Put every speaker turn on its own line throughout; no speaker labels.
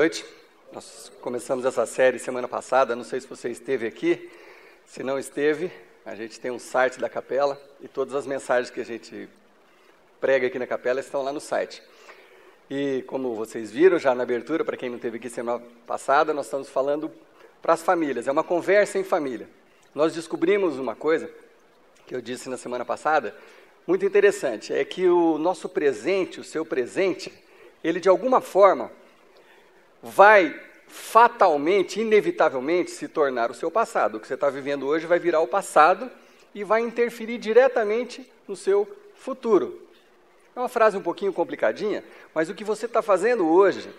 noite. Nós começamos essa série semana passada, não sei se você esteve aqui. Se não esteve, a gente tem um site da capela e todas as mensagens que a gente prega aqui na capela estão lá no site. E como vocês viram já na abertura, para quem não esteve aqui semana passada, nós estamos falando para as famílias, é uma conversa em família. Nós descobrimos uma coisa que eu disse na semana passada, muito interessante, é que o nosso presente, o seu presente, ele de alguma forma vai fatalmente, inevitavelmente se tornar o seu passado. O que você está vivendo hoje vai virar o passado e vai interferir diretamente no seu futuro. É uma frase um pouquinho complicadinha, mas o que você está fazendo hoje,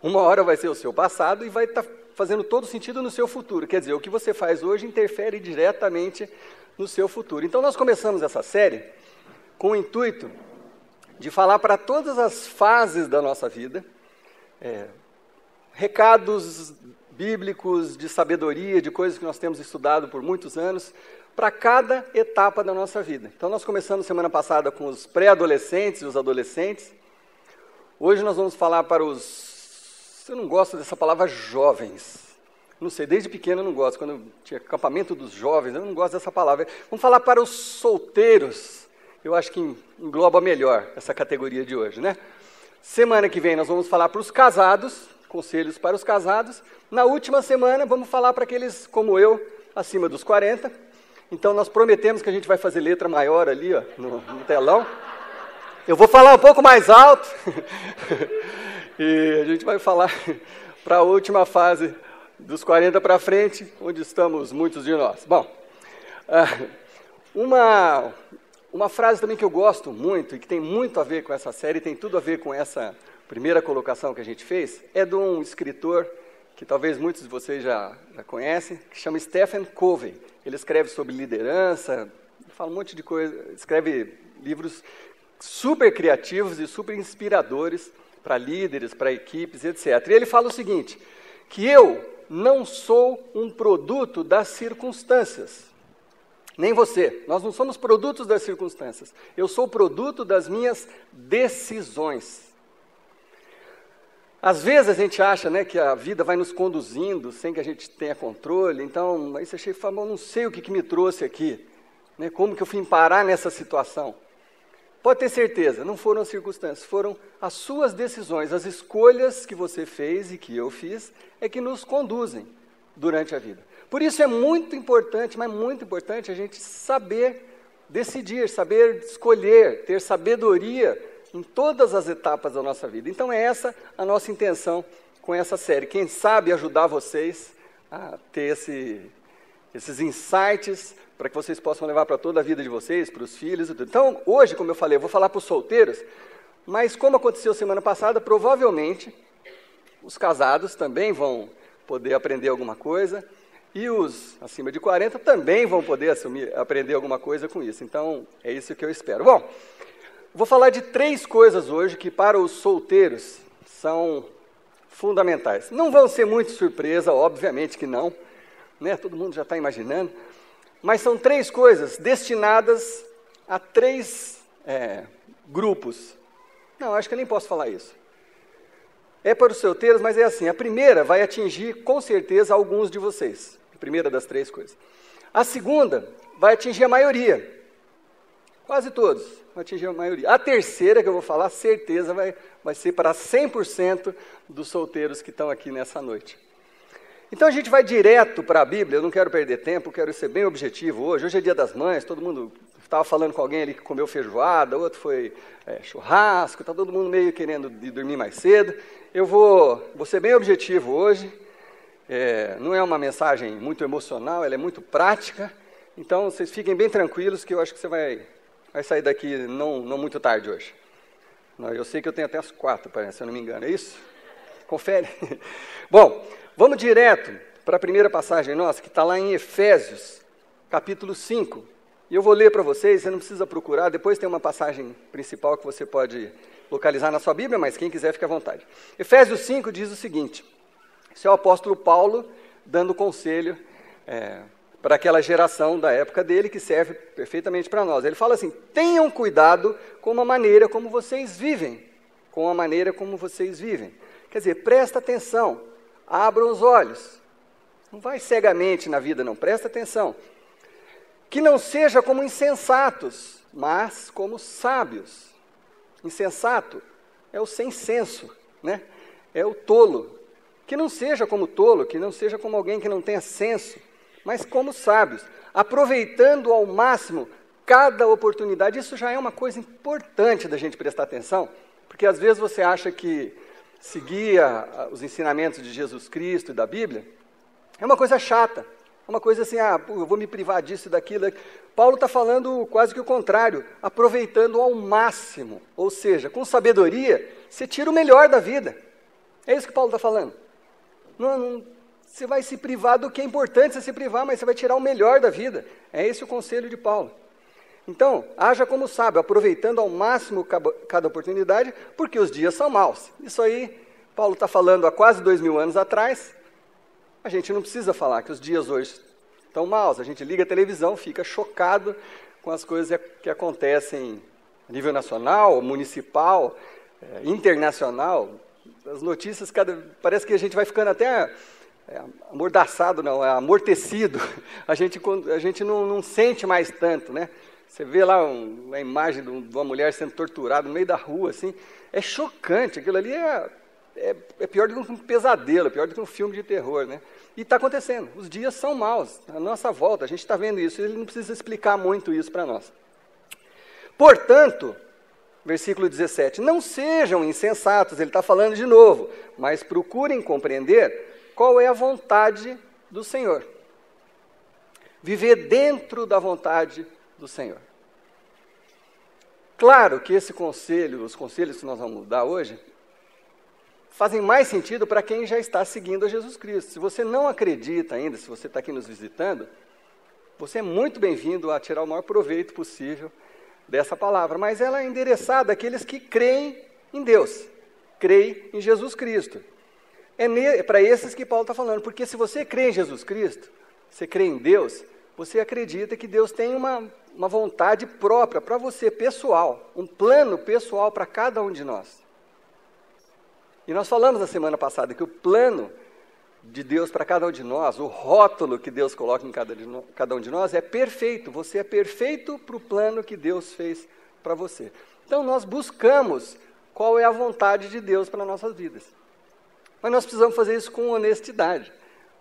uma hora vai ser o seu passado e vai estar fazendo todo sentido no seu futuro. Quer dizer, o que você faz hoje interfere diretamente no seu futuro. Então nós começamos essa série com o intuito de falar para todas as fases da nossa vida, recados bíblicos de sabedoria, de coisas que nós temos estudado por muitos anos, para cada etapa da nossa vida. Então nós começamos semana passada com os pré-adolescentes e os adolescentes. Hoje nós vamos falar para os... Eu não gosto dessa palavra jovens. Não sei, desde pequeno eu não gosto. Quando eu tinha acampamento dos jovens, eu não gosto dessa palavra. Vamos falar para os solteiros. Eu acho que engloba melhor essa categoria de hoje, né? Semana que vem nós vamos falar para os casados, conselhos para os casados. Na última semana vamos falar para aqueles como eu, acima dos 40. Então nós prometemos que a gente vai fazer letra maior ali, ó, no telão. Eu vou falar um pouco mais alto. E a gente vai falar para a última fase dos 40 para frente, onde estamos muitos de nós. Bom, uma frase também que eu gosto muito e que tem muito a ver com essa série, tem tudo a ver com essa primeira colocação que a gente fez, é de um escritor que talvez muitos de vocês já conhecem, que chama Stephen Covey. Ele escreve sobre liderança, fala um monte de coisa, escreve livros super criativos e super inspiradores para líderes, para equipes, etc. E ele fala o seguinte, que eu não sou um produto das circunstâncias. Nem você. Nós não somos produtos das circunstâncias. Eu sou produto das minhas decisões. Às vezes a gente acha, né, que a vida vai nos conduzindo sem que a gente tenha controle. Então, aí você chega e fala, eu não sei o que me trouxe aqui. Né, como que eu fui parar nessa situação. Pode ter certeza, não foram as circunstâncias, foram as suas decisões, as escolhas que você fez e que eu fiz, é que nos conduzem durante a vida. Por isso é muito importante, mas muito importante a gente saber decidir, saber escolher, ter sabedoria em todas as etapas da nossa vida. Então é essa a nossa intenção com essa série. Quem sabe ajudar vocês a ter esses insights para que vocês possam levar para toda a vida de vocês, para os filhos e tudo. Então hoje, como eu falei, eu vou falar para os solteiros, mas como aconteceu semana passada, provavelmente os casados também vão poder aprender alguma coisa, e os acima de 40 também vão poder aprender alguma coisa com isso. Então, é isso que eu espero. Bom, vou falar de 3 coisas hoje que para os solteiros são fundamentais. Não vão ser muito surpresa, obviamente que não, né? Todo mundo já está imaginando, mas são 3 coisas destinadas a 3 grupos. Não, acho que eu nem posso falar isso. É para os solteiros, mas é assim, a primeira vai atingir com certeza alguns de vocês. A primeira das 3 coisas. A segunda vai atingir a maioria. Quase todos vai atingir a maioria. A terceira que eu vou falar, certeza, vai ser para 100% dos solteiros que estão aqui nessa noite. Então a gente vai direto para a Bíblia, eu não quero perder tempo, quero ser bem objetivo hoje. Hoje é Dia das Mães, todo mundo estava falando com alguém ali que comeu feijoada, outro foi churrasco, está todo mundo meio querendo ir dormir mais cedo. Eu vou ser bem objetivo hoje, não é uma mensagem muito emocional, ela é muito prática, então vocês fiquem bem tranquilos que eu acho que você vai sair daqui não muito tarde hoje. Eu sei que eu tenho até as 4, parece, se eu não me engano, é isso? Confere. Bom, vamos direto para a primeira passagem nossa, que está lá em Efésios, capítulo 5. E eu vou ler para vocês, você não precisa procurar, depois tem uma passagem principal que você pode localizar na sua Bíblia, mas quem quiser fica à vontade. Efésios 5 diz o seguinte, esse é o apóstolo Paulo dando conselho para aquela geração da época dele, que serve perfeitamente para nós. Ele fala assim, tenham cuidado com a maneira como vocês vivem, com a maneira como vocês vivem. Quer dizer, presta atenção, abram os olhos. Não vai cegamente na vida, não, presta atenção. Que não seja como insensatos, mas como sábios. Insensato é o sem senso, né? É o tolo. Que não seja como tolo, que não seja como alguém que não tenha senso, mas como sábios, aproveitando ao máximo cada oportunidade. Isso já é uma coisa importante da gente prestar atenção, porque às vezes você acha que seguir os ensinamentos de Jesus Cristo e da Bíblia é uma coisa chata, é uma coisa assim, eu vou me privar disso e daquilo. Paulo está falando quase que o contrário, aproveitando ao máximo, ou seja, com sabedoria, você tira o melhor da vida. É isso que Paulo está falando. Você vai se privar do que é importante você se privar, mas você vai tirar o melhor da vida. É esse o conselho de Paulo. Então, haja como sábio, aproveitando ao máximo cada oportunidade, porque os dias são maus. Isso aí, Paulo está falando há quase 2000 anos atrás. A gente não precisa falar que os dias hoje estão maus. A gente liga a televisão, fica chocado com as coisas que acontecem a nível nacional, municipal, internacional. As notícias, parece que a gente vai ficando até amordaçado, não, amortecido. A gente não sente mais tanto, né? Você vê lá uma imagem de uma mulher sendo torturada no meio da rua, assim, é chocante. Aquilo ali é pior do que um pesadelo, é pior do que um filme de terror, né? E está acontecendo, os dias são maus, à nossa volta, a gente está vendo isso, ele não precisa explicar muito isso para nós. Portanto, versículo 17, não sejam insensatos, ele está falando de novo, mas procurem compreender qual é a vontade do Senhor. Viver dentro da vontade do Senhor. Claro que os conselhos que nós vamos dar hoje, fazem mais sentido para quem já está seguindo a Jesus Cristo. Se você não acredita ainda, se você está aqui nos visitando, você é muito bem-vindo a tirar o maior proveito possível dessa palavra, mas ela é endereçada àqueles que creem em Deus, creem em Jesus Cristo. É para esses que Paulo está falando, porque se você crê em Jesus Cristo, você crê em Deus, você acredita que Deus tem uma vontade própria para você, pessoal, um plano pessoal para cada um de nós. E nós falamos na semana passada que o plano de Deus para cada um de nós, o rótulo que Deus coloca em cada um de nós é perfeito. Você é perfeito para o plano que Deus fez para você. Então nós buscamos qual é a vontade de Deus para nossas vidas. Mas nós precisamos fazer isso com honestidade,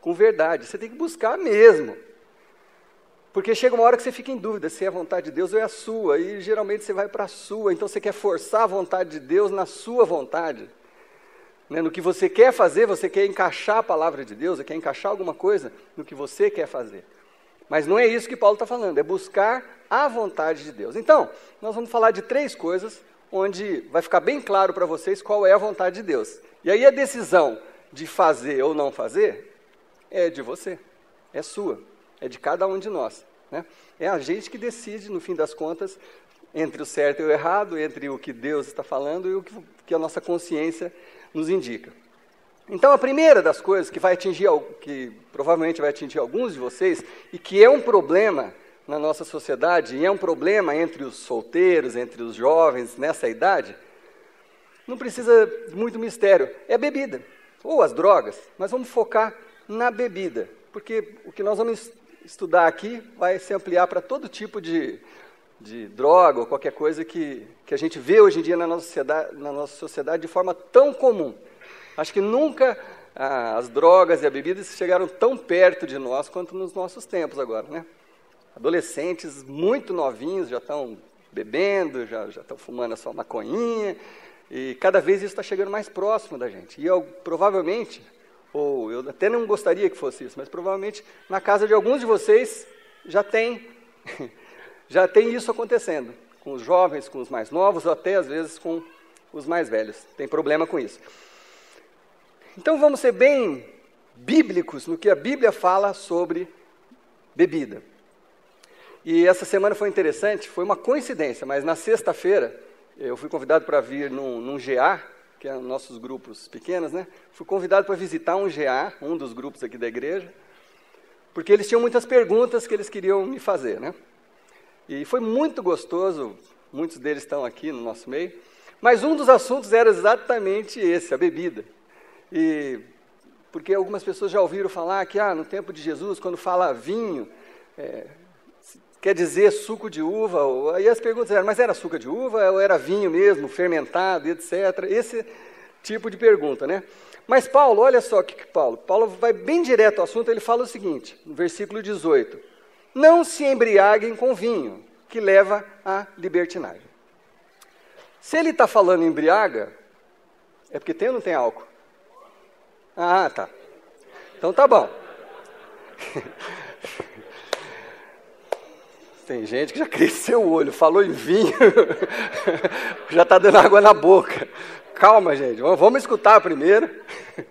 com verdade. Você tem que buscar mesmo. Porque chega uma hora que você fica em dúvida se é a vontade de Deus ou é a sua. E geralmente você vai para a sua. Então você quer forçar a vontade de Deus na sua vontade. No que você quer fazer, você quer encaixar a palavra de Deus, você quer encaixar alguma coisa no que você quer fazer. Mas não é isso que Paulo está falando, é buscar a vontade de Deus. Então, nós vamos falar de 3 coisas, onde vai ficar bem claro para vocês qual é a vontade de Deus. E aí a decisão de fazer ou não fazer é de você, é sua, é de cada um de nós. Né? É a gente que decide, no fim das contas, entre o certo e o errado, entre o que Deus está falando e o que a nossa consciência nos indica. Então, a primeira das coisas que provavelmente vai atingir alguns de vocês, e que é um problema na nossa sociedade, e é um problema entre os solteiros, entre os jovens nessa idade, não precisa de muito mistério, é a bebida, ou as drogas, mas vamos focar na bebida, porque o que nós vamos estudar aqui vai se ampliar para todo tipo de droga ou qualquer coisa que a gente vê hoje em dia na nossa sociedade de forma tão comum. Acho que nunca as drogas e a bebida chegaram tão perto de nós quanto nos nossos tempos agora, né? Adolescentes muito novinhos já estão bebendo, já estão fumando a sua maconhinha, e cada vez isso está chegando mais próximo da gente. E provavelmente, ou eu até não gostaria que fosse isso, mas provavelmente na casa de alguns de vocês já tem isso acontecendo, com os jovens, com os mais novos, ou até às vezes com os mais velhos. Tem problema com isso. Então vamos ser bem bíblicos no que a Bíblia fala sobre bebida. E essa semana foi interessante, foi uma coincidência, mas na sexta-feira eu fui convidado para vir num GA, que é nossos grupos pequenos, né? Fui convidado para visitar um GA, um dos grupos aqui da igreja, porque eles tinham muitas perguntas que eles queriam me fazer, né? E foi muito gostoso, muitos deles estão aqui no nosso meio, mas um dos assuntos era exatamente esse, a bebida. Porque algumas pessoas já ouviram falar que no tempo de Jesus, quando fala vinho, quer dizer suco de uva. Aí as perguntas eram, mas era suco de uva ou era vinho mesmo, fermentado, etc. Esse tipo de pergunta, né? Mas Paulo, olha só o que Paulo vai bem direto ao assunto, ele fala o seguinte, no versículo 18, não se embriaguem com vinho, que leva à libertinagem. Se ele está falando embriaga, é porque tem ou não tem álcool? Ah, tá. Então tá bom. Tem gente que já cresceu o olho, falou em vinho, já está dando água na boca. Calma, gente, vamos escutar primeiro. Não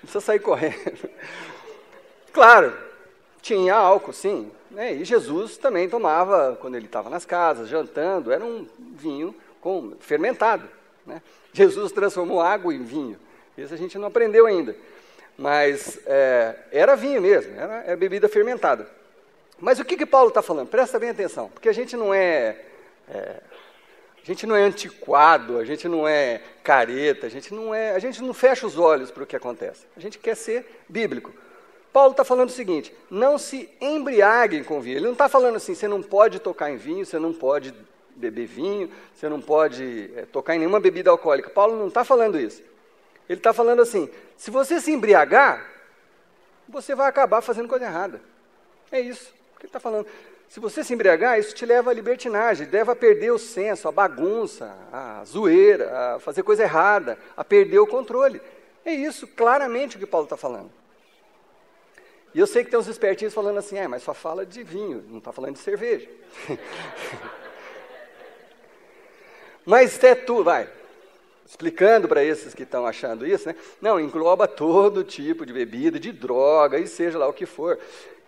precisa sair correndo. Claro, tinha álcool, sim. Né? E Jesus também tomava, quando ele estava nas casas, jantando, era um vinho fermentado. Né? Jesus transformou água em vinho. Isso a gente não aprendeu ainda. Mas era vinho mesmo, era bebida fermentada. Mas o que Paulo está falando? Presta bem atenção, porque a gente não é antiquado, a gente não é careta, a gente não fecha os olhos para o que acontece. A gente quer ser bíblico. Paulo está falando o seguinte, não se embriaguem com vinho. Ele não está falando assim, você não pode tocar em vinho, você não pode beber vinho, você não pode tocar em nenhuma bebida alcoólica. Paulo não está falando isso. Ele está falando assim, se você se embriagar, você vai acabar fazendo coisa errada. É isso que ele está falando. Se você se embriagar, isso te leva à libertinagem, leva a perder o senso, a bagunça, a zoeira, a fazer coisa errada, a perder o controle. É isso, claramente, o que Paulo está falando. E eu sei que tem uns espertinhos falando assim, mas só fala de vinho, não está falando de cerveja. Mas explicando para esses que estão achando isso, né? Não, engloba todo tipo de bebida, de droga, e seja lá o que for.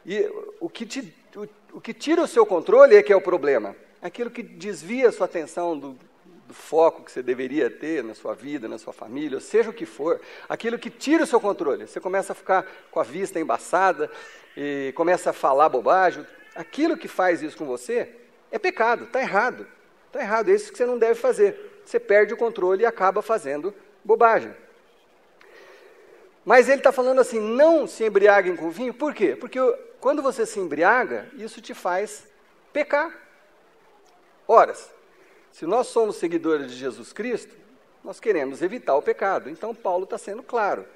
E o que tira o seu controle é que é o problema. Aquilo que desvia a sua atenção do foco que você deveria ter na sua vida, na sua família, ou seja o que for, aquilo que tira o seu controle. Você começa a ficar com a vista embaçada, e começa a falar bobagem. Aquilo que faz isso com você é pecado, está errado. Está errado, é isso que você não deve fazer. Você perde o controle e acaba fazendo bobagem. Mas ele está falando assim, não se embriaguem com vinho, por quê? Porque quando você se embriaga, isso te faz pecar. Ora, se nós somos seguidores de Jesus Cristo, nós queremos evitar o pecado. Então Paulo está sendo claro.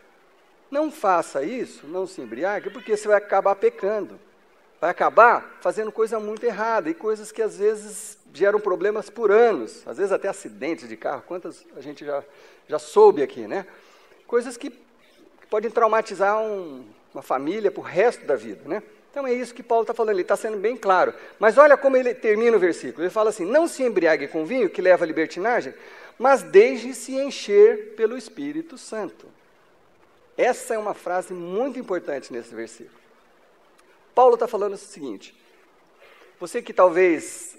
Não faça isso, não se embriague, porque você vai acabar pecando. Vai acabar fazendo coisa muito errada, e coisas que às vezes geram problemas por anos, às vezes até acidentes de carro, quantas a gente já soube aqui, né? Coisas que podem traumatizar uma família para o resto da vida, né? Então é isso que Paulo está falando, ele está sendo bem claro. Mas olha como ele termina o versículo, ele fala assim, não se embriague com vinho, que leva à libertinagem, mas deixe-se encher pelo Espírito Santo. Essa é uma frase muito importante nesse versículo. Paulo está falando o seguinte, você que talvez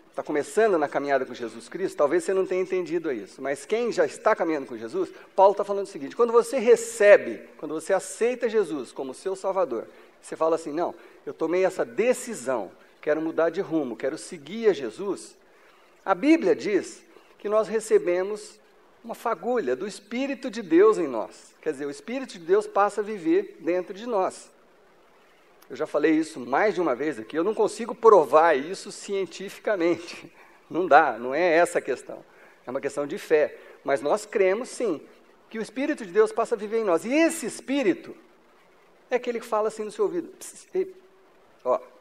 está começando na caminhada com Jesus Cristo, talvez você não tenha entendido isso, mas quem já está caminhando com Jesus, Paulo está falando o seguinte, quando você aceita Jesus como seu Salvador, você fala assim, não, eu tomei essa decisão, quero mudar de rumo, quero seguir a Jesus, a Bíblia diz que nós recebemos uma fagulha do Espírito de Deus em nós, quer dizer, o Espírito de Deus passa a viver dentro de nós. Eu já falei isso mais de uma vez aqui, eu não consigo provar isso cientificamente, não dá, não é essa a questão, é uma questão de fé, mas nós cremos sim, que o Espírito de Deus passa a viver em nós, e esse Espírito é aquele que fala assim no seu ouvido,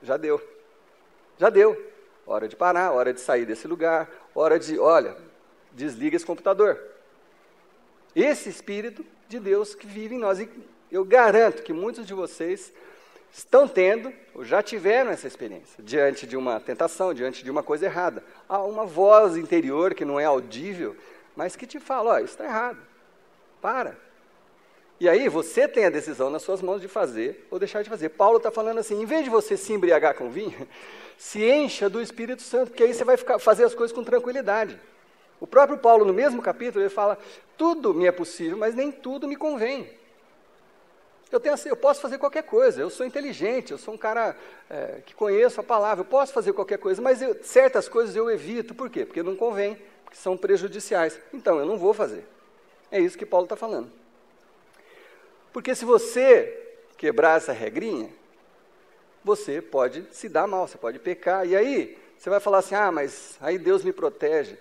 já deu, hora de parar, hora de sair desse lugar, hora de, desliga esse computador. Esse Espírito de Deus que vive em nós, e eu garanto que muitos de vocês estão tendo, ou já tiveram essa experiência, diante de uma tentação, diante de uma coisa errada. Há uma voz interior que não é audível, mas que te fala, isso está errado, para. E aí você tem a decisão nas suas mãos de fazer ou deixar de fazer. Paulo está falando assim, em vez de você se embriagar com vinho, se encha do Espírito Santo, porque aí você vai fazer as coisas com tranquilidade. O próprio Paulo, no mesmo capítulo, ele fala, tudo me é possível, mas nem tudo me convém. Eu posso fazer qualquer coisa, eu sou inteligente, eu sou um cara que conheço a palavra, eu posso fazer qualquer coisa, mas certas coisas eu evito, por quê? Porque não convém, porque são prejudiciais. Então, eu não vou fazer. É isso que Paulo está falando. Porque se você quebrar essa regrinha, você pode se dar mal, você pode pecar. E aí, você vai falar assim, mas aí Deus me protege.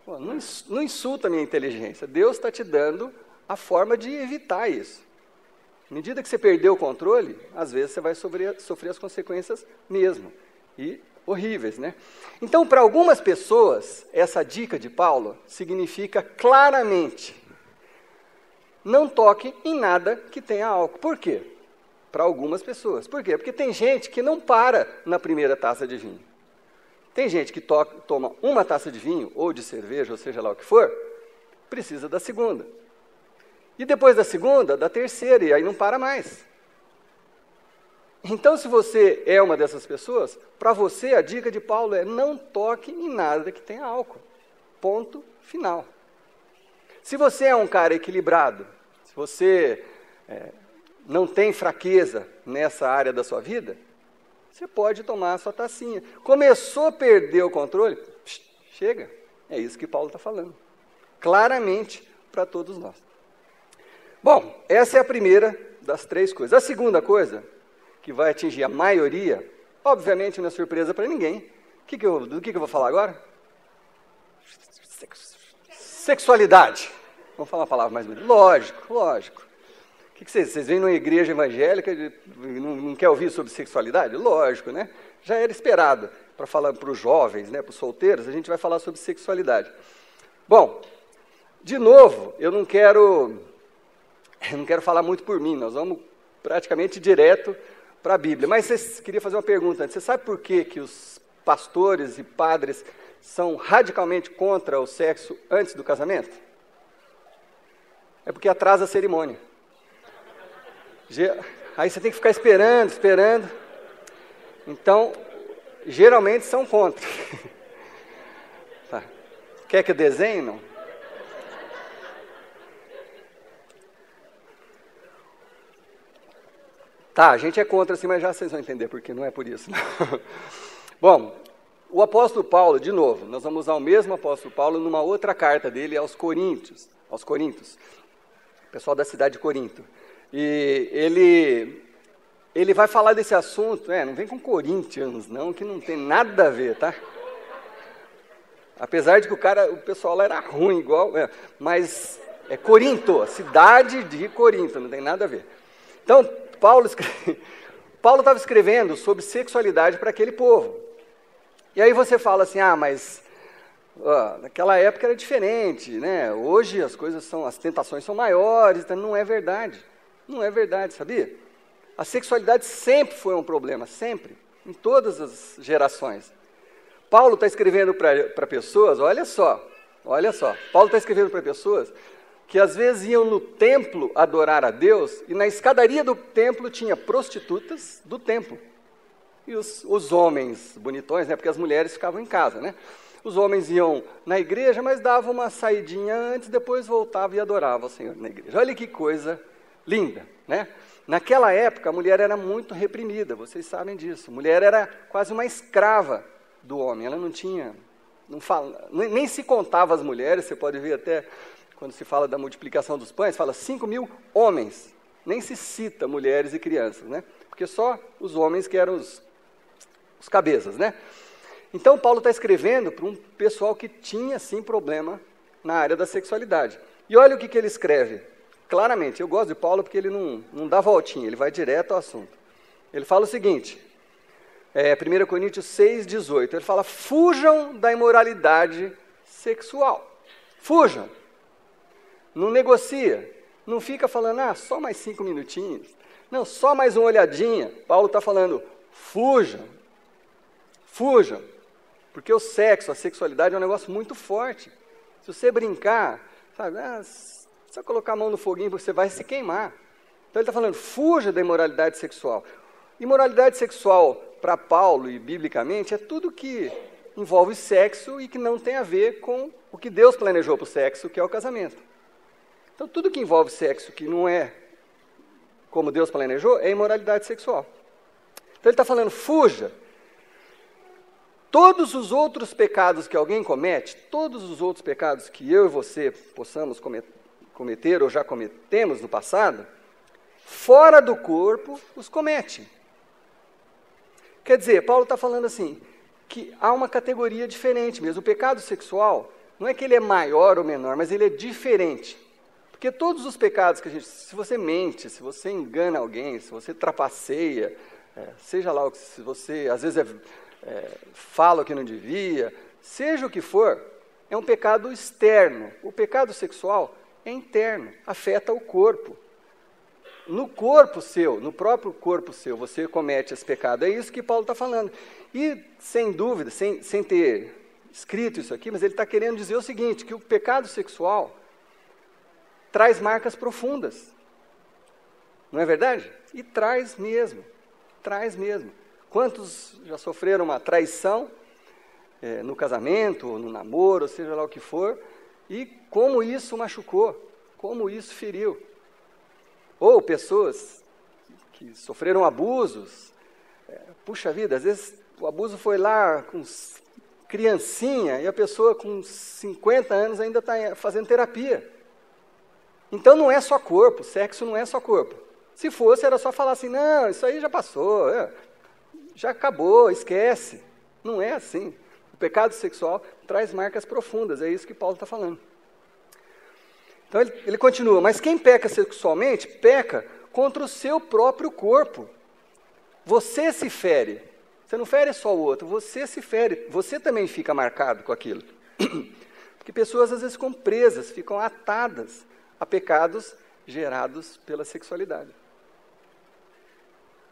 Pô, não insulta a minha inteligência. Deus está te dando a forma de evitar isso. À medida que você perder o controle, às vezes você vai sofrer as consequências mesmo. E horríveis, né? Então, para algumas pessoas, essa dica de Paulo significa claramente: não toque em nada que tenha álcool. Por quê? Para algumas pessoas. Por quê? Porque tem gente que não para na primeira taça de vinho. Tem gente que toma uma taça de vinho, ou de cerveja, ou seja lá o que for, precisa da segunda. E depois da segunda, da terceira, e aí não para mais. Então, se você é uma dessas pessoas, para você a dica de Paulo é: não toque em nada que tenha álcool. Ponto final. Se você é um cara equilibrado, se você não tem fraqueza nessa área da sua vida, você pode tomar a sua tacinha. Começou a perder o controle? Chega. É isso que Paulo está falando. Claramente para todos nós. Bom, essa é a primeira das três coisas. A segunda coisa, que vai atingir a maioria, obviamente não é surpresa para ninguém. Do que eu vou falar agora? Sexualidade. Vamos falar uma palavra mais bonita. Lógico. O que vocês vêm numa igreja evangélica e não quer ouvir sobre sexualidade? Lógico, né? Já era esperado. Para falar para os jovens, né, para os solteiros, a gente vai falar sobre sexualidade. Bom, de novo, eu não quero falar muito por mim, nós vamos praticamente direto para a Bíblia. Mas queria fazer uma pergunta antes. Você sabe por que os pastores e padres são radicalmente contra o sexo antes do casamento? É porque atrasa a cerimônia. Aí você tem que ficar esperando. Então, geralmente são contra. Tá. Quer que eu desenhe, não? Tá, a gente é contra assim, mas já vocês vão entender, porque não é por isso. Não. Bom, o apóstolo Paulo, de novo, nós vamos usar o mesmo apóstolo Paulo numa outra carta dele aos Coríntios, pessoal da cidade de Corinto. E ele vai falar desse assunto, não vem com Corinthians não, que não tem nada a ver, tá? Apesar de que o pessoal lá era ruim, igual, mas é Corinto, cidade de Corinto, não tem nada a ver. Então, Paulo estava escrevendo sobre sexualidade para aquele povo. E aí você fala assim, mas naquela época era diferente, né? Hoje as tentações são maiores, então não é verdade. Não é verdade, sabia? A sexualidade sempre foi um problema, sempre, em todas as gerações. Paulo está escrevendo para pessoas, olha só, Paulo está escrevendo para pessoas que às vezes iam no templo adorar a Deus, e na escadaria do templo tinha prostitutas do templo. E os homens bonitões, né, porque as mulheres ficavam em casa, né? Os homens iam na igreja, mas davam uma saidinha antes, depois voltavam e adoravam o Senhor na igreja. Olha que coisa linda, né? Naquela época, a mulher era muito reprimida, vocês sabem disso. A mulher era quase uma escrava do homem, ela nem se contava as mulheres, você pode ver até quando se fala da multiplicação dos pães, fala 5.000 homens, nem se cita mulheres e crianças, né? Porque só os homens que eram os cabeças, né? Então, Paulo está escrevendo para um pessoal que tinha, sim, problema na área da sexualidade. E olha o que ele escreve, claramente. Eu gosto de Paulo porque ele não dá voltinha, ele vai direto ao assunto. Ele fala o seguinte, 1 Coríntios 6,18, ele fala: fujam da imoralidade sexual. Fujam. Não negocia. Não fica falando, só mais 5 minutinhos. Não, só mais uma olhadinha. Paulo está falando, fujam. Fujam. Porque o sexo, a sexualidade é um negócio muito forte. Se você brincar, sabe, só colocar a mão no foguinho, você vai se queimar. Então ele está falando, fuja da imoralidade sexual. Imoralidade sexual, para Paulo e biblicamente, é tudo que envolve sexo e que não tem a ver com o que Deus planejou para o sexo, que é o casamento. Então, tudo que envolve sexo que não é como Deus planejou, é imoralidade sexual. Então, ele está falando, fuja. Todos os outros pecados que alguém comete, todos os outros pecados que eu e você possamos cometer ou já cometemos no passado, fora do corpo os comete. Quer dizer, Paulo está falando assim, que há uma categoria diferente mesmo. O pecado sexual, não é que ele é maior ou menor, mas ele é diferente. Porque todos os pecados que a gente... Se você mente, se você engana alguém, se você trapaceia, seja lá, se você às vezes fala o que não devia, seja o que for, é um pecado externo. O pecado sexual é interno, afeta o corpo. No corpo seu, no próprio corpo seu, você comete esse pecado. É isso que Paulo está falando. E, sem dúvida, sem ter escrito isso aqui, mas ele está querendo dizer o seguinte, que o pecado sexual traz marcas profundas. Não é verdade? E traz mesmo. Traz mesmo. Quantos já sofreram uma traição no casamento, ou no namoro, ou seja lá o que for, e como isso machucou, como isso feriu. Ou pessoas que sofreram abusos. Puxa vida, às vezes o abuso foi lá com criancinha e a pessoa com 50 anos ainda está fazendo terapia. Então não é só corpo, sexo não é só corpo. Se fosse, era só falar assim, não, isso aí já passou, já acabou, esquece. Não é assim. O pecado sexual traz marcas profundas, é isso que Paulo está falando. Então ele continua, mas quem peca sexualmente, peca contra o seu próprio corpo. Você se fere. Você não fere só o outro, você se fere. Você também fica marcado com aquilo. Porque pessoas às vezes ficam presas, ficam atadas a pecados gerados pela sexualidade.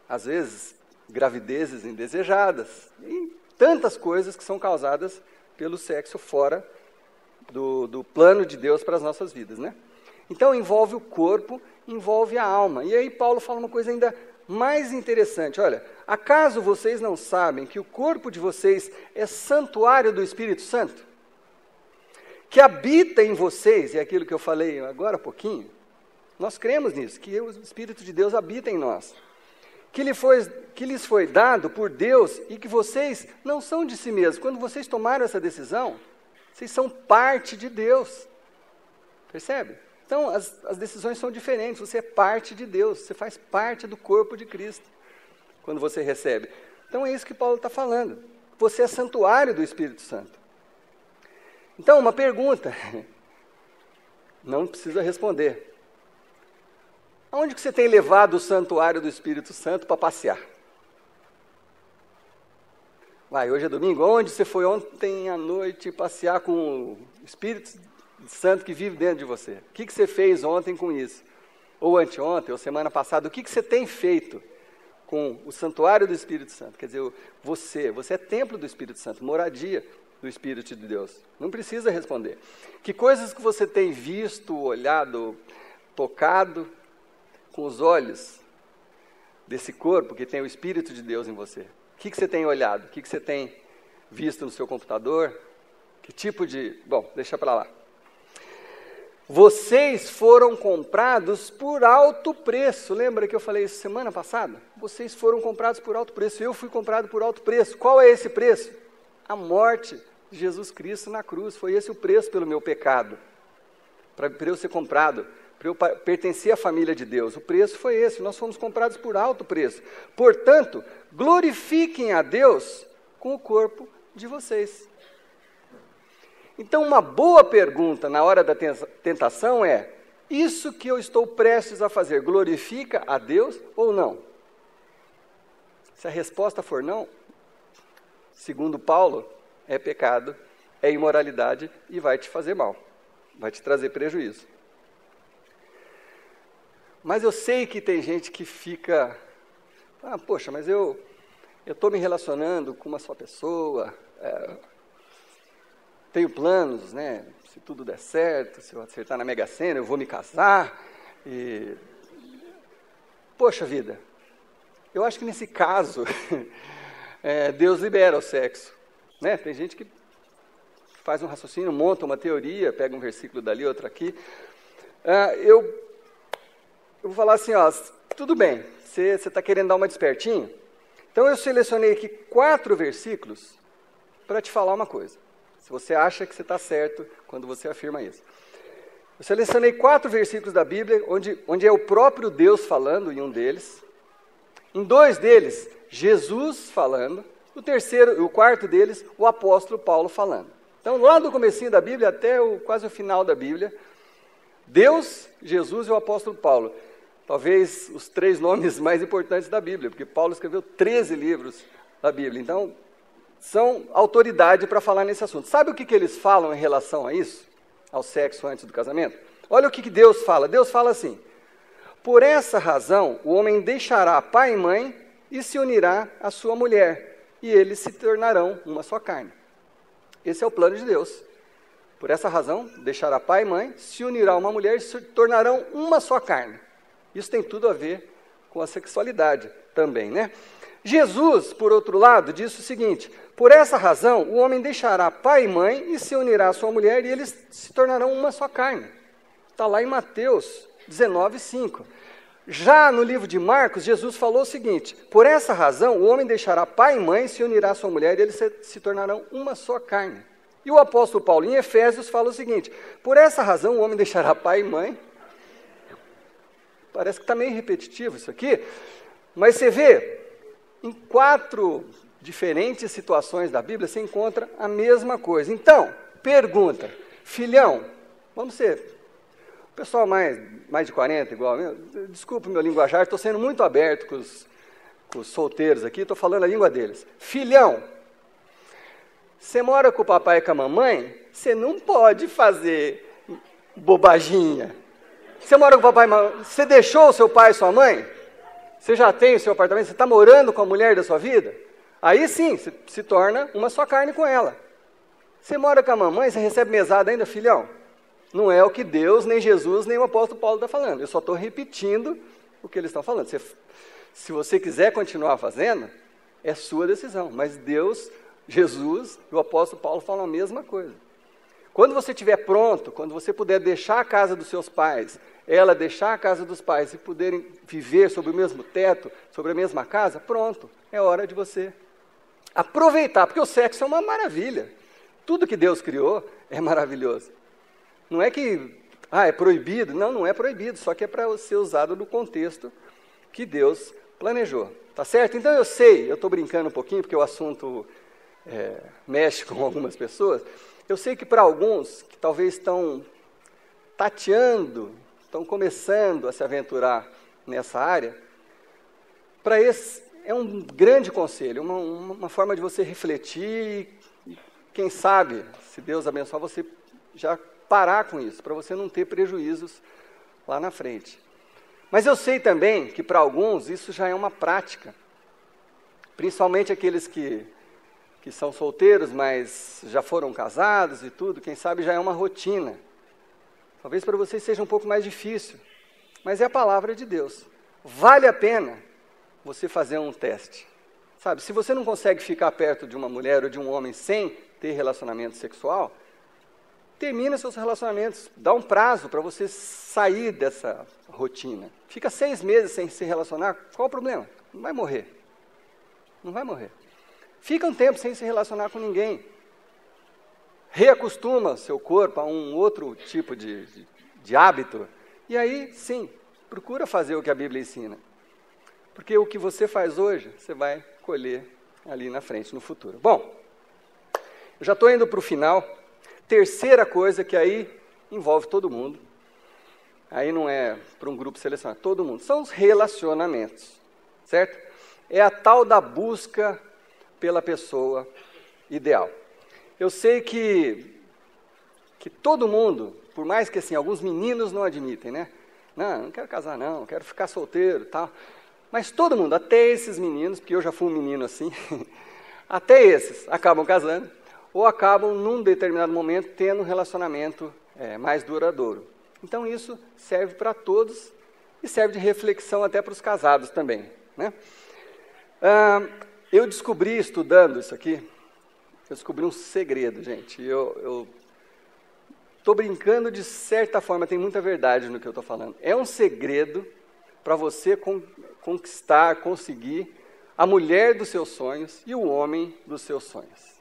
Às vezes, gravidezes indesejadas. E tantas coisas que são causadas pelo sexo fora do plano de Deus para as nossas vidas, né? Então, envolve o corpo, envolve a alma. E aí Paulo fala uma coisa ainda mais interessante. Olha, acaso vocês não sabem que o corpo de vocês é santuário do Espírito Santo? Que habita em vocês, é aquilo que eu falei agora há pouquinho. Nós cremos nisso, que o Espírito de Deus habita em nós. Que lhes foi dado por Deus e que vocês não são de si mesmos. Quando vocês tomaram essa decisão, vocês são parte de Deus. Percebe? Então, as decisões são diferentes. Você é parte de Deus. Você faz parte do corpo de Cristo. Quando você recebe. Então, é isso que Paulo está falando. Você é santuário do Espírito Santo. Então, uma pergunta. Não precisa responder. Aonde que você tem levado o santuário do Espírito Santo para passear? Vai, hoje é domingo. Onde você foi ontem à noite passear com o Espírito Santo que vive dentro de você? O que você fez ontem com isso? Ou anteontem, ou semana passada? O que você tem feito com o santuário do Espírito Santo? Quer dizer, você é templo do Espírito Santo, moradia do Espírito de Deus. Não precisa responder. Que coisas que você tem visto, olhado, tocado com os olhos desse corpo que tem o Espírito de Deus em você? O que você tem olhado? O que você tem visto no seu computador? Que tipo de... Bom, deixa para lá. Vocês foram comprados por alto preço. Lembra que eu falei isso semana passada? Vocês foram comprados por alto preço. Eu fui comprado por alto preço. Qual é esse preço? A morte de Jesus Cristo na cruz. Foi esse o preço pelo meu pecado. Para eu ser comprado. Para eu pertencer à família de Deus. O preço foi esse. Nós fomos comprados por alto preço. Portanto, glorifiquem a Deus com o corpo de vocês. Então, uma boa pergunta na hora da tentação é: isso que eu estou prestes a fazer glorifica a Deus ou não? Se a resposta for não, segundo Paulo, é pecado, é imoralidade e vai te fazer mal, vai te trazer prejuízo. Mas eu sei que tem gente que fica, poxa, mas eu estou me relacionando com uma só pessoa, tenho planos, né? Se tudo der certo, se eu acertar na Mega Sena, eu vou me casar. E... Poxa vida, eu acho que nesse caso, Deus libera o sexo. Né? Tem gente que faz um raciocínio, monta uma teoria, pega um versículo dali, outro aqui. Eu vou falar assim, tudo bem, você está querendo dar uma despertinho? Então eu selecionei aqui 4 versículos para te falar uma coisa. Se você acha que você está certo quando você afirma isso. Eu selecionei 4 versículos da Bíblia, onde é o próprio Deus falando em um deles. Em 2 deles, Jesus falando. O quarto deles, o apóstolo Paulo falando. Então, lá do comecinho da Bíblia até quase o final da Bíblia, Deus, Jesus e o apóstolo Paulo. Talvez os 3 nomes mais importantes da Bíblia, porque Paulo escreveu 13 livros da Bíblia. Então, são autoridade para falar nesse assunto. Sabe o que eles falam em relação a isso? Ao sexo antes do casamento? Olha o que Deus fala. Deus fala assim: por essa razão, o homem deixará pai e mãe e se unirá à sua mulher, e eles se tornarão uma só carne. Esse é o plano de Deus. Por essa razão, deixará pai e mãe, se unirá a uma mulher e se tornarão uma só carne. Isso tem tudo a ver com a sexualidade também, né? Jesus, por outro lado, disse o seguinte: por essa razão, o homem deixará pai e mãe e se unirá à sua mulher, e eles se tornarão uma só carne. Está lá em Mateus 19:5. Já no livro de Marcos, Jesus falou o seguinte: por essa razão, o homem deixará pai e mãe, se unirá à sua mulher, e eles se tornarão uma só carne. E o apóstolo Paulo, em Efésios, fala o seguinte: por essa razão, o homem deixará pai e mãe. Parece que está meio repetitivo isso aqui, mas você vê, em 4 diferentes situações da Bíblia, você encontra a mesma coisa. Então, pergunta, filhão, vamos ser... Pessoal mais de 40, igual, desculpa o meu linguajar, estou sendo muito aberto com os solteiros aqui, estou falando a língua deles. Filhão, você mora com o papai e com a mamãe, você não pode fazer bobaginha. Você mora com o papai e mamãe, você deixou o seu pai e sua mãe? Você já tem o seu apartamento, você está morando com a mulher da sua vida? Aí sim, você se torna uma só carne com ela. Você mora com a mamãe, você recebe mesada ainda, filhão? Não é o que Deus, nem Jesus, nem o apóstolo Paulo está falando. Eu só estou repetindo o que eles estão falando. Se você quiser continuar fazendo, é sua decisão. Mas Deus, Jesus e o apóstolo Paulo falam a mesma coisa. Quando você estiver pronto, quando você puder deixar a casa dos seus pais, ela deixar a casa dos pais e poderem viver sob o mesmo teto, sobre a mesma casa, pronto, é hora de você aproveitar, porque o sexo é uma maravilha. Tudo que Deus criou é maravilhoso. Não é que, é proibido. Não, não é proibido, só que é para ser usado no contexto que Deus planejou. Tá certo? Então eu sei, eu estou brincando um pouquinho, porque o assunto mexe com algumas pessoas. Eu sei que para alguns que talvez estão tateando, estão começando a se aventurar nessa área, para esse é um grande conselho, uma forma de você refletir e, quem sabe, se Deus abençoar, você já parar com isso, para você não ter prejuízos lá na frente. Mas eu sei também que para alguns isso já é uma prática, principalmente aqueles que são solteiros, mas já foram casados e tudo, quem sabe já é uma rotina. Talvez para vocês seja um pouco mais difícil, mas é a palavra de Deus. Vale a pena você fazer um teste. Sabe, se você não consegue ficar perto de uma mulher ou de um homem sem ter relacionamento sexual, termina seus relacionamentos, dá um prazo para você sair dessa rotina. Fica 6 meses sem se relacionar, qual o problema? Não vai morrer. Não vai morrer. Fica um tempo sem se relacionar com ninguém. Reacostuma seu corpo a um outro tipo de hábito. E aí, sim, procura fazer o que a Bíblia ensina. Porque o que você faz hoje, você vai colher ali na frente, no futuro. Bom, eu já estou indo para o final. Terceira coisa que aí envolve todo mundo, aí não é para um grupo selecionado, todo mundo, são os relacionamentos, certo? É a tal da busca pela pessoa ideal. Eu sei que todo mundo, por mais que assim, alguns meninos não admitem, né? Não quero casar não, quero ficar solteiro e tal. Mas todo mundo, até esses meninos, porque eu já fui um menino assim, até esses acabam casando, ou acabam, num determinado momento, tendo um relacionamento mais duradouro. Então, isso serve para todos e serve de reflexão até para os casados também, né? Eu descobri, estudando isso aqui, eu descobri um segredo, gente. Eu estou brincando de certa forma, tem muita verdade no que eu estou falando. É um segredo para você conquistar, conseguir a mulher dos seus sonhos e o homem dos seus sonhos.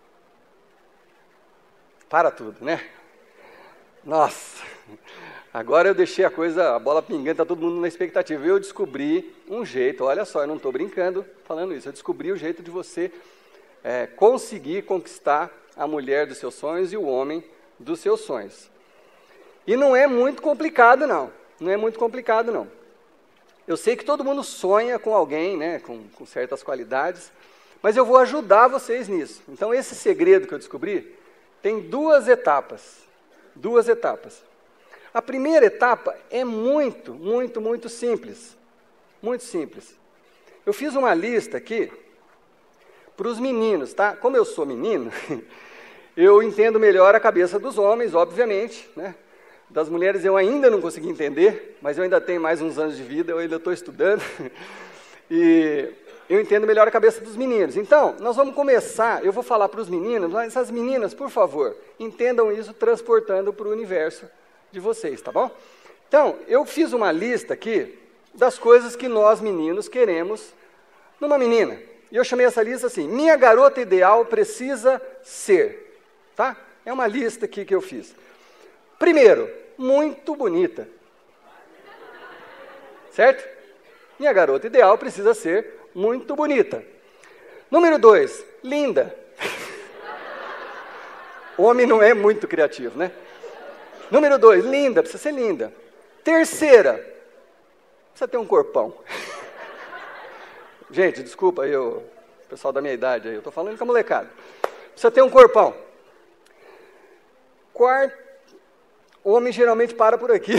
Para tudo, né? Nossa, Agora eu deixei a bola pingando, está todo mundo na expectativa. Eu descobri um jeito, olha só, eu não estou brincando falando isso, eu descobri o jeito de você conseguir conquistar a mulher dos seus sonhos e o homem dos seus sonhos. E não é muito complicado, não. Não é muito complicado, não. Eu sei que todo mundo sonha com alguém, né, com certas qualidades, mas eu vou ajudar vocês nisso. Então, esse segredo que eu descobri tem duas etapas. Duas etapas. A primeira etapa é muito, muito, muito simples. Muito simples. Eu fiz uma lista aqui para os meninos, tá? Como eu sou menino, eu entendo melhor a cabeça dos homens, obviamente, né? Das mulheres eu ainda não consegui entender, mas eu ainda tenho mais uns anos de vida, eu ainda estou estudando, e eu entendo melhor a cabeça dos meninos. Então, nós vamos começar, eu vou falar para os meninos, mas essas meninas, por favor, entendam isso transportando para o universo de vocês, tá bom? Então, eu fiz uma lista aqui das coisas que nós meninos queremos numa menina. E eu chamei essa lista assim, minha garota ideal precisa ser, tá? É uma lista aqui que eu fiz. Primeiro, muito bonita. Certo? Minha garota ideal precisa ser muito bonita. Número 2, linda. Homem não é muito criativo, né? Número 2, linda, precisa ser linda. Terceira, precisa ter um corpão. Gente, desculpa aí, o pessoal da minha idade aí, eu estou falando com a molecada. Precisa ter um corpão. Quarto, homem geralmente para por aqui.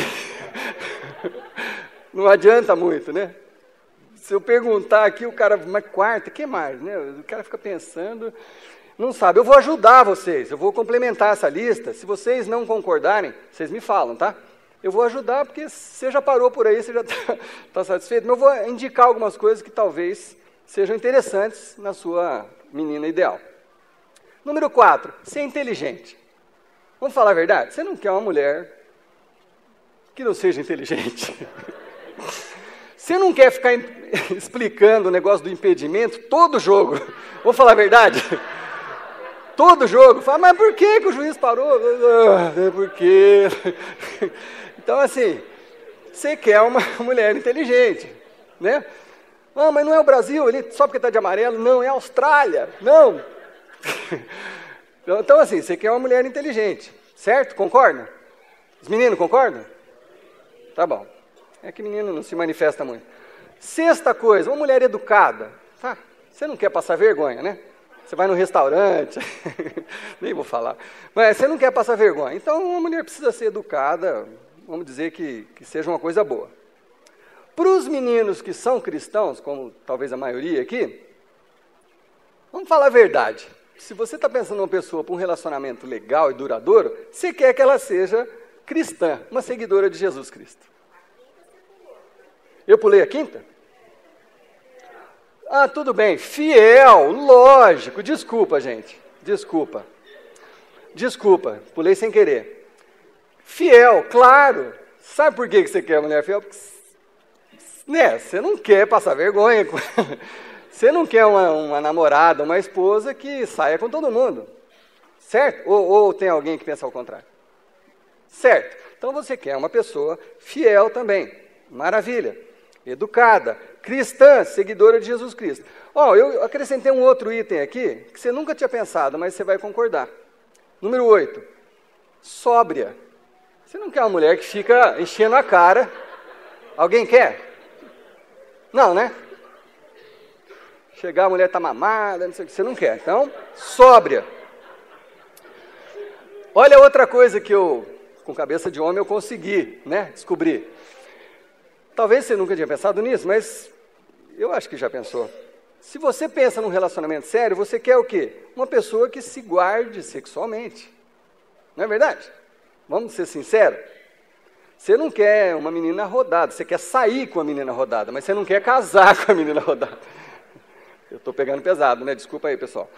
Não adianta muito, né? Se eu perguntar aqui, o cara, mas quarta, o que mais? Né? O cara fica pensando, não sabe. Eu vou ajudar vocês, eu vou complementar essa lista. Se vocês não concordarem, vocês me falam, tá? Eu vou ajudar porque você já parou por aí, você já está satisfeito. Mas eu vou indicar algumas coisas que talvez sejam interessantes na sua menina ideal. Número 4, ser inteligente. Vamos falar a verdade? Você não quer uma mulher que não seja inteligente. Você não quer ficar explicando o negócio do impedimento todo jogo. Vamos falar a verdade? Todo jogo. Fala, mas por que o juiz parou? Por quê? Então, assim, você quer uma mulher inteligente, né? Ah, mas não é o Brasil, só porque está de amarelo. Não, é a Austrália. Não. Então, assim, você quer uma mulher inteligente, certo? Concorda? Os meninos concordam? Tá bom. É que menino não se manifesta muito. Sexta coisa, uma mulher educada. Tá? Você não quer passar vergonha, né? Você vai no restaurante, nem vou falar, mas você não quer passar vergonha. Então, uma mulher precisa ser educada, vamos dizer que seja uma coisa boa. Para os meninos que são cristãos, como talvez a maioria aqui, vamos falar a verdade. Se você está pensando em uma pessoa para um relacionamento legal e duradouro, você quer que ela seja cristã, uma seguidora de Jesus Cristo. Eu pulei a quinta? Ah, tudo bem. Fiel, lógico. Desculpa, gente. Desculpa. Pulei sem querer. Fiel, claro. Sabe por que você quer mulher fiel? Porque, né, você não quer passar vergonha. Você não quer uma namorada, uma esposa que saia com todo mundo. Certo? Ou tem alguém que pensa ao contrário? Certo. Então você quer uma pessoa fiel também. Maravilha. Educada, cristã, seguidora de Jesus Cristo. Eu acrescentei um outro item aqui, que você nunca tinha pensado, mas você vai concordar. Número 8, sóbria. Você não quer uma mulher que fica enchendo a cara. Alguém quer? Não, né? Chegar, a mulher está mamada, não sei o que, você não quer. Então, sóbria. Olha outra coisa que eu, com cabeça de homem, eu consegui, né, descobrir. Talvez você nunca tinha pensado nisso, mas eu acho que já pensou. Se você pensa num relacionamento sério, você quer o quê? Uma pessoa que se guarde sexualmente. Não é verdade? Vamos ser sinceros? Você não quer uma menina rodada, você quer sair com a menina rodada, mas você não quer casar com a menina rodada. Eu estou pegando pesado, né? Desculpa aí, pessoal.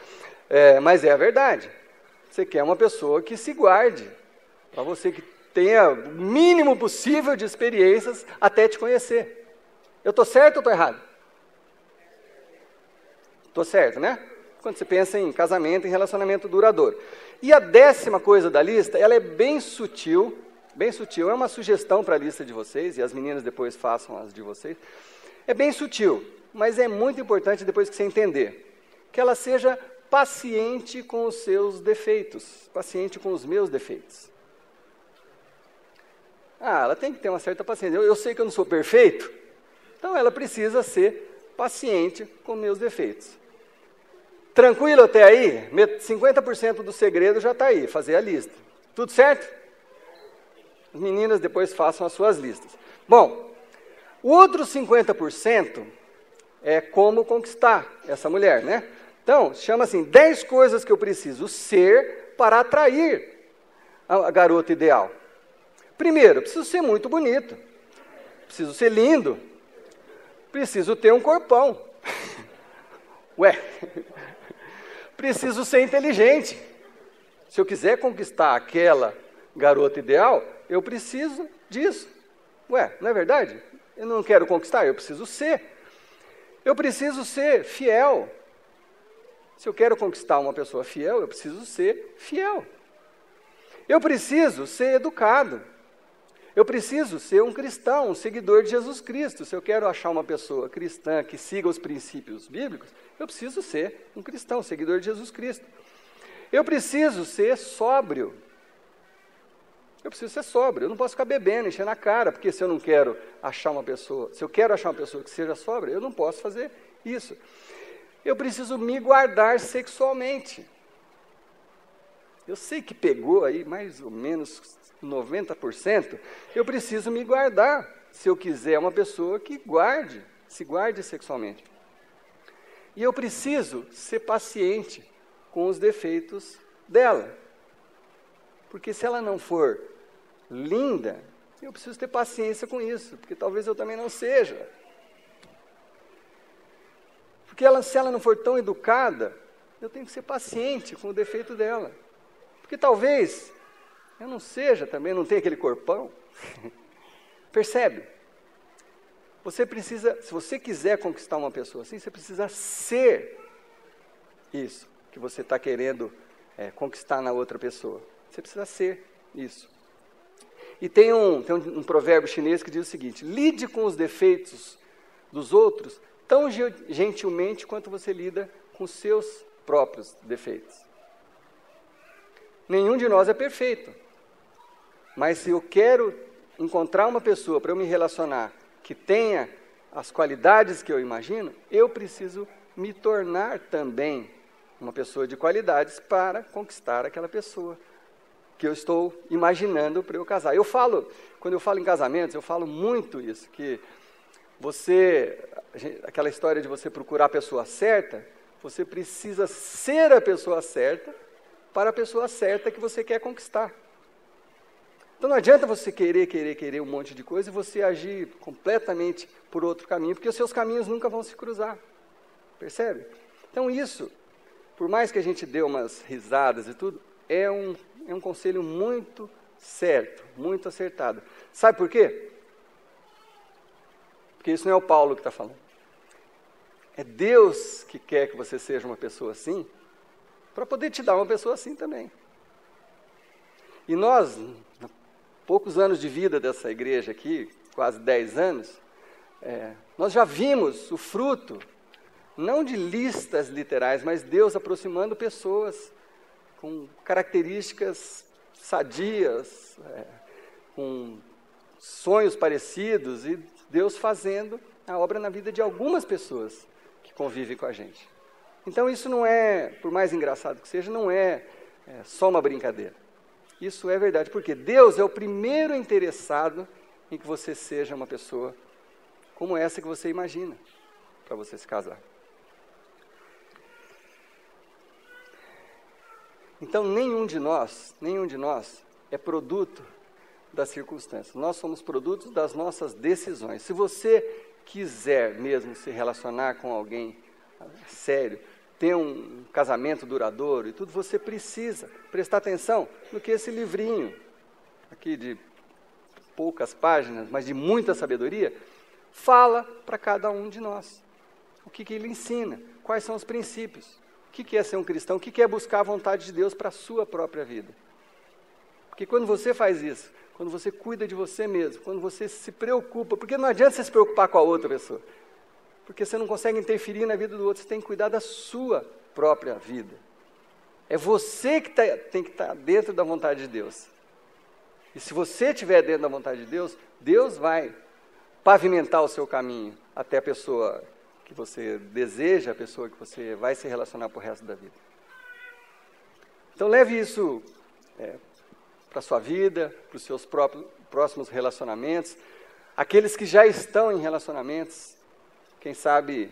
Mas é a verdade. Você quer uma pessoa que se guarde, para você que tenha o mínimo possível de experiências até te conhecer. Eu estou certo ou estou errado? Estou certo, né? Quando você pensa em casamento, em relacionamento duradouro. E a 10ª coisa da lista, ela é bem sutil, bem sutil. É uma sugestão para a lista de vocês, e as meninas depois façam as de vocês. É bem sutil, mas é muito importante depois que você entender, que ela seja paciente com os seus defeitos, paciente com os meus defeitos. Ela tem que ter uma certa paciência. Eu sei que eu não sou perfeito, então ela precisa ser paciente com meus defeitos. Tranquilo até aí? 50% do segredo já está aí, fazer a lista. Tudo certo? As meninas depois façam as suas listas. Bom, o outro 50% é como conquistar essa mulher, né? Então, chama assim, 10 coisas que eu preciso ser para atrair a garota ideal. Primeiro, eu preciso ser muito bonito, preciso ser lindo, preciso ter um corpão. Preciso ser inteligente. Se eu quiser conquistar aquela garota ideal, eu preciso disso. Não é verdade? Eu não quero conquistar, eu preciso ser. Eu preciso ser fiel. Se eu quero conquistar uma pessoa fiel, eu preciso ser fiel. Eu preciso ser educado. Eu preciso ser um cristão, um seguidor de Jesus Cristo. Se eu quero achar uma pessoa cristã que siga os princípios bíblicos, eu preciso ser um cristão, um seguidor de Jesus Cristo. Eu preciso ser sóbrio. Eu preciso ser sóbrio. Eu não posso ficar bebendo, enchendo a cara, porque se eu não quero achar uma pessoa, se eu quero achar uma pessoa que seja sóbria, eu não posso fazer isso. Eu preciso me guardar sexualmente. Eu sei que pegou aí mais ou menos 90%, eu preciso me guardar, se eu quiser uma pessoa que se guarde sexualmente. E eu preciso ser paciente com os defeitos dela. Porque se ela não for linda, eu preciso ter paciência com isso, porque talvez eu também não seja. Porque se ela não for tão educada, eu tenho que ser paciente com o defeito dela. Porque talvez eu não seja também, não tenha aquele corpão. Percebe? Você precisa, se você quiser conquistar uma pessoa assim, você precisa ser isso que você está querendo conquistar na outra pessoa. Você precisa ser isso. E tem um provérbio chinês que diz o seguinte: lide com os defeitos dos outros tão gentilmente quanto você lida com os seus próprios defeitos. Nenhum de nós é perfeito. Mas se eu quero encontrar uma pessoa para eu me relacionar que tenha as qualidades que eu imagino, eu preciso me tornar também uma pessoa de qualidades para conquistar aquela pessoa que eu estou imaginando para eu casar. Quando eu falo em casamentos, eu falo muito isso, que aquela história de você procurar a pessoa certa, você precisa ser a pessoa certa para a pessoa certa que você quer conquistar. Então não adianta você querer um monte de coisa e você agir completamente por outro caminho, porque os seus caminhos nunca vão se cruzar. Percebe? Então isso, por mais que a gente dê umas risadas e tudo, é um conselho muito certo, muito acertado. Sabe por quê? Porque isso não é o Paulo que está falando. É Deus que quer que você seja uma pessoa assim, para poder te dar uma pessoa assim também. E nós, poucos anos de vida dessa igreja aqui, quase 10 anos, nós já vimos o fruto, não de listas literais, mas Deus aproximando pessoas com características sadias, com sonhos parecidos, e Deus fazendo a obra na vida de algumas pessoas que convivem com a gente. Então isso não é, por mais engraçado que seja, não é só uma brincadeira. Isso é verdade, porque Deus é o primeiro interessado em que você seja uma pessoa como essa que você imagina, para você se casar. Então nenhum de nós é produto das circunstâncias. Nós somos produtos das nossas decisões. Se você quiser mesmo se relacionar com alguém sério, ter um casamento duradouro e tudo, você precisa prestar atenção no que esse livrinho, aqui de poucas páginas, mas de muita sabedoria, fala para cada um de nós. O que ele ensina, quais são os princípios, o que é ser um cristão, o que é buscar a vontade de Deus para a sua própria vida. Porque quando você faz isso, quando você cuida de você mesmo, quando você se preocupa, porque não adianta você se preocupar com a outra pessoa, porque você não consegue interferir na vida do outro, você tem que cuidar da sua própria vida. É você que tem que estar dentro da vontade de Deus. E se você estiver dentro da vontade de Deus, Deus vai pavimentar o seu caminho até a pessoa que você deseja, a pessoa que você vai se relacionar para o resto da vida. Então leve isso para a sua vida, para os seus próximos relacionamentos, aqueles que já estão em relacionamentos, quem sabe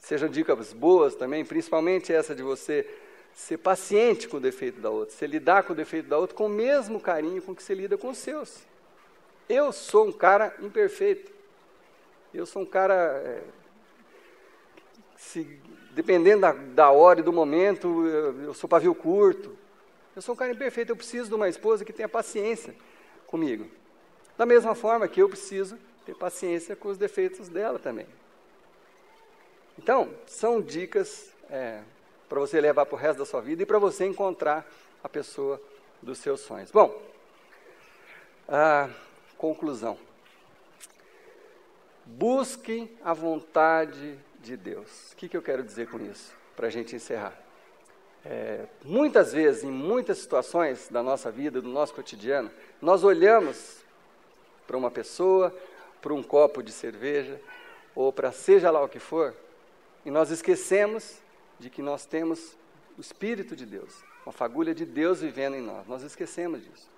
sejam dicas boas também, principalmente essa de você ser paciente com o defeito da outra, você lidar com o defeito da outra com o mesmo carinho com que você lida com os seus. Eu sou um cara imperfeito, eu sou um cara, dependendo da hora e do momento, eu sou pavio curto, eu sou um cara imperfeito, eu preciso de uma esposa que tenha paciência comigo, da mesma forma que eu preciso ter paciência com os defeitos dela também. Então, são dicas para você levar para o resto da sua vida e para você encontrar a pessoa dos seus sonhos. Bom, conclusão. Busque a vontade de Deus. O que eu quero dizer com isso? Para a gente encerrar. Muitas vezes, em muitas situações da nossa vida, do nosso cotidiano, nós olhamos para uma pessoa, para um copo de cerveja, ou para seja lá o que for, e nós esquecemos de que nós temos o Espírito de Deus, uma fagulha de Deus vivendo em nós. Nós esquecemos disso.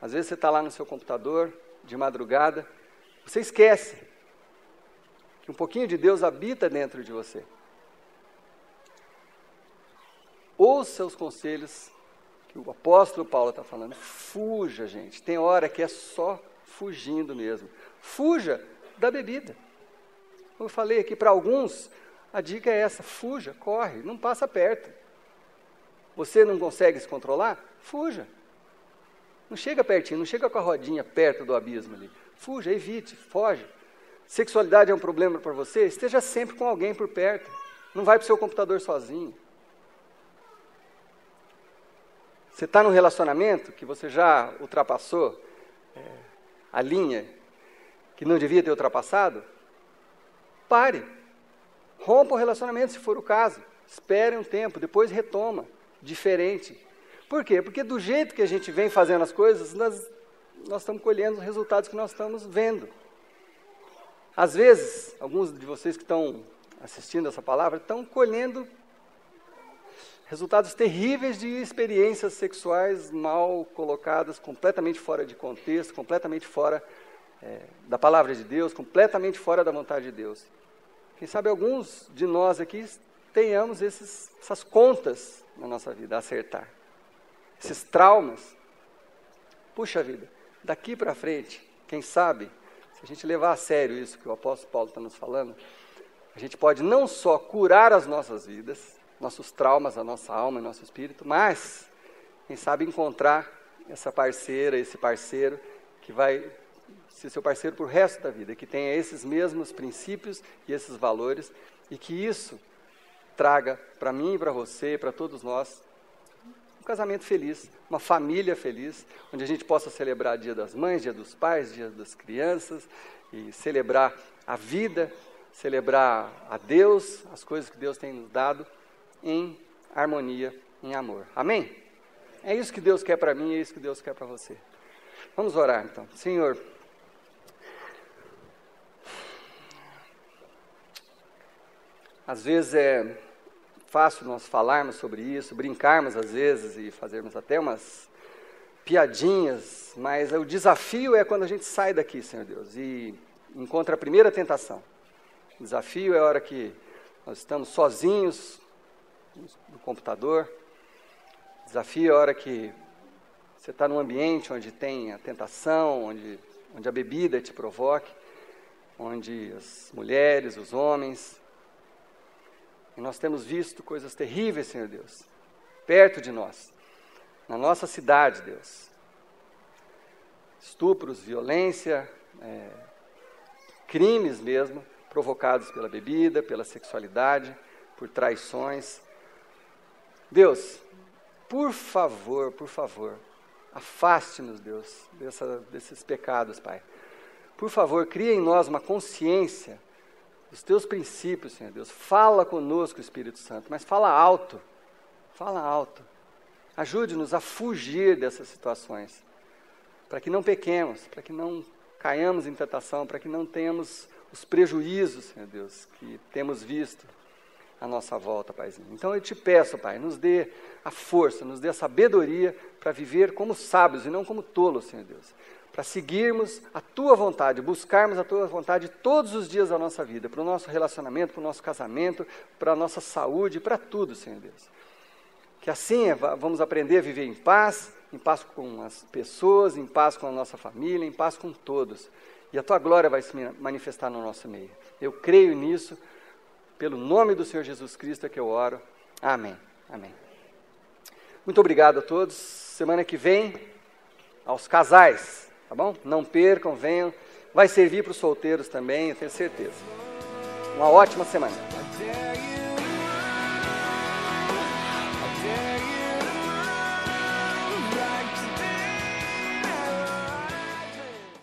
Às vezes você está lá no seu computador, de madrugada, você esquece que um pouquinho de Deus habita dentro de você. Ouça os conselhos que o apóstolo Paulo está falando. Fuja, gente. Tem hora que é só fugindo mesmo. Fuja da bebida. Como eu falei aqui, para alguns, a dica é essa: fuja, corre, não passa perto. Você não consegue se controlar? Fuja. Não chega pertinho, não chega com a rodinha perto do abismo ali. Fuja, evite, foge. Sexualidade é um problema para você? Esteja sempre com alguém por perto. Não vai para o seu computador sozinho. Você está num relacionamento que você já ultrapassou a linha que não devia ter ultrapassado? Pare. Rompa o relacionamento se for o caso. Espere um tempo, depois retoma. Diferente. Por quê? Porque do jeito que a gente vem fazendo as coisas, nós estamos colhendo os resultados que nós estamos vendo. Às vezes, alguns de vocês que estão assistindo essa palavra estão colhendo resultados terríveis de experiências sexuais mal colocadas, completamente fora de contexto, completamente fora da palavra de Deus, completamente fora da vontade de Deus. Quem sabe alguns de nós aqui tenhamos essas contas na nossa vida a acertar. Esses traumas. Puxa vida, daqui para frente, quem sabe, se a gente levar a sério isso que o apóstolo Paulo está nos falando, a gente pode não só curar as nossas vidas, nossos traumas, a nossa alma e nosso espírito, mas, quem sabe, encontrar essa parceira, esse parceiro, que vai ser seu parceiro para o resto da vida, que tenha esses mesmos princípios e esses valores, e que isso traga para mim, para você, para todos nós, um casamento feliz, uma família feliz, onde a gente possa celebrar Dia das Mães, Dia dos Pais, Dia das Crianças, e celebrar a vida, celebrar a Deus, as coisas que Deus tem nos dado, em harmonia, em amor. Amém? É isso que Deus quer para mim, é isso que Deus quer para você. Vamos orar então. Senhor, às vezes é fácil nós falarmos sobre isso, brincarmos às vezes e fazermos até umas piadinhas, mas o desafio é quando a gente sai daqui, Senhor Deus, e encontra a primeira tentação. O desafio é a hora que nós estamos sozinhos no computador. O desafio é a hora que você está num ambiente onde tem a tentação, onde a bebida te provoque, onde as mulheres, os homens. E nós temos visto coisas terríveis, Senhor Deus, perto de nós, na nossa cidade, Deus. Estupros, violência, crimes mesmo, provocados pela bebida, pela sexualidade, por traições. Deus, por favor, Afaste-nos, Deus, desses pecados, Pai. Por favor, cria em nós uma consciência dos teus princípios, Senhor Deus. Fala conosco, Espírito Santo, mas fala alto. Fala alto. Ajude-nos a fugir dessas situações, para que não pequemos, para que não caiamos em tentação, para que não tenhamos os prejuízos, Senhor Deus, que temos visto à nossa volta, Paizinho. Então eu te peço, Pai, nos dê a força, nos dê a sabedoria para viver como sábios e não como tolos, Senhor Deus. Para seguirmos a Tua vontade, buscarmos a Tua vontade todos os dias da nossa vida, para o nosso relacionamento, para o nosso casamento, para a nossa saúde, para tudo, Senhor Deus. Que assim vamos aprender a viver em paz com as pessoas, em paz com a nossa família, em paz com todos. E a Tua glória vai se manifestar no nosso meio. Eu creio nisso, pelo nome do Senhor Jesus Cristo é que eu oro. Amém. Amém. Muito obrigado a todos. Semana que vem, aos casais, tá bom? Não percam, venham. Vai servir para os solteiros também, eu tenho certeza. Uma ótima semana.